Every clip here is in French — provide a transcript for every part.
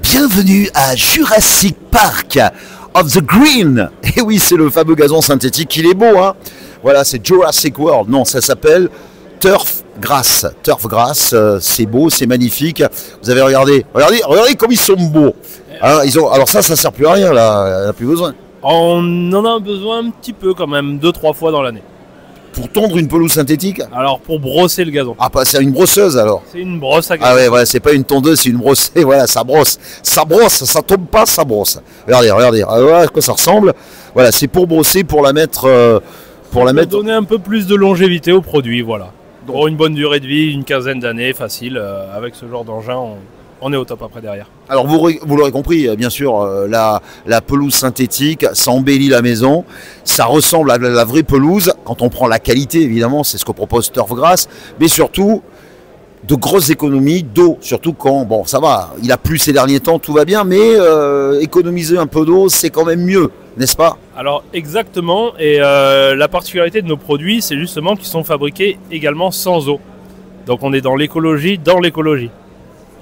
Bienvenue à Jurassic Park of the Green. Et oui, c'est le fameux gazon synthétique. Il est beau, hein. Voilà, c'est Jurassic World. Non, ça s'appelle Turf Grass. Turf Grass, c'est beau, c'est magnifique. Vous avez regardé, regardez comme ils sont beaux. Hein, alors ça sert plus à rien là. On n'a plus besoin. On en a besoin un petit peu quand même, 2-3 fois dans l'année. Pour tondre une pelouse synthétique? Alors pour brosser le gazon. Ah, c'est une brosseuse alors? C'est une brosse à gazon. Ah ouais, voilà, c'est pas une tondeuse, c'est une brosse. Et voilà, ça brosse. Ça brosse, ça tombe pas, ça brosse. Regardez. Ah, voilà à quoi ça ressemble. Voilà, c'est pour brosser, pour la mettre. Pour donner un peu plus de longévité au produit, voilà. Donc, pour une bonne durée de vie, une quinzaine d'années, facile. Avec ce genre d'engin, on est au top après derrière. Alors vous l'aurez compris, bien sûr, la pelouse synthétique, ça embellit la maison, ça ressemble à la vraie pelouse, quand on prend la qualité évidemment, c'est ce que propose Turfgrass, mais surtout de grosses économies d'eau, surtout quand, bon ça va, il a plu ces derniers temps, tout va bien, mais économiser un peu d'eau, c'est quand même mieux, n'est-ce pas? Alors exactement, et la particularité de nos produits, c'est justement qu'ils sont fabriqués également sans eau. Donc on est dans l'écologie dans l'écologie.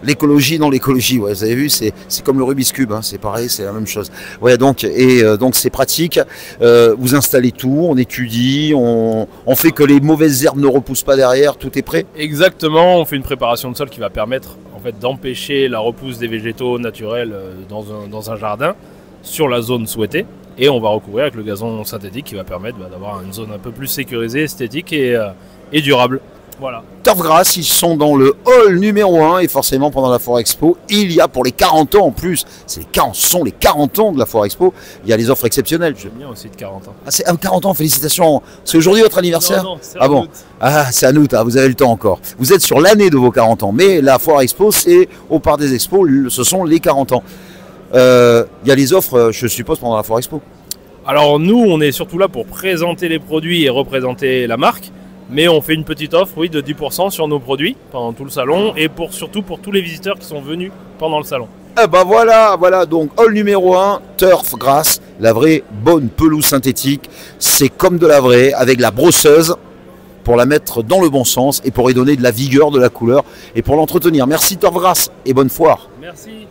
L'écologie dans l'écologie, ouais, vous avez vu, c'est comme le Rubik's Cube, hein, c'est pareil, c'est la même chose. Ouais, donc c'est pratique. Vous installez tout, on étudie, on fait que les mauvaises herbes ne repoussent pas derrière, tout est prêt. Exactement, on fait une préparation de sol qui va permettre en fait d'empêcher la repousse des végétaux naturels dans un jardin sur la zone souhaitée. Et on va recouvrir avec le gazon synthétique qui va permettre d'avoir une zone un peu plus sécurisée, esthétique et durable. Voilà. Turfgrass, ils sont dans le hall numéro 1 et forcément pendant la Foire Expo, il y a pour les 40 ans en plus, ce sont les 40 ans de la Foire Expo, il y a les offres exceptionnelles. J'aime bien aussi de 40 ans. Ah, c'est 40 ans, félicitations. C'est aujourd'hui votre anniversaire? Non, c'est ah bon. Ah, c'est à nous, vous avez le temps encore. Vous êtes sur l'année de vos 40 ans, mais la Foire Expo, c'est au Parc des Expos, ce sont les 40 ans. Il y a les offres, je suppose, pendant la Foire Expo. Alors nous, on est surtout là pour présenter les produits et représenter la marque. Mais on fait une petite offre, oui, de 10% sur nos produits pendant tout le salon et surtout pour tous les visiteurs qui sont venus pendant le salon. Eh ben voilà, donc hall numéro 1, Turfgrass, la vraie bonne pelouse synthétique. C'est comme de la vraie, avec la brosseuse pour la mettre dans le bon sens et pour y donner de la vigueur, de la couleur et pour l'entretenir. Merci Turfgrass et bonne foire. Merci.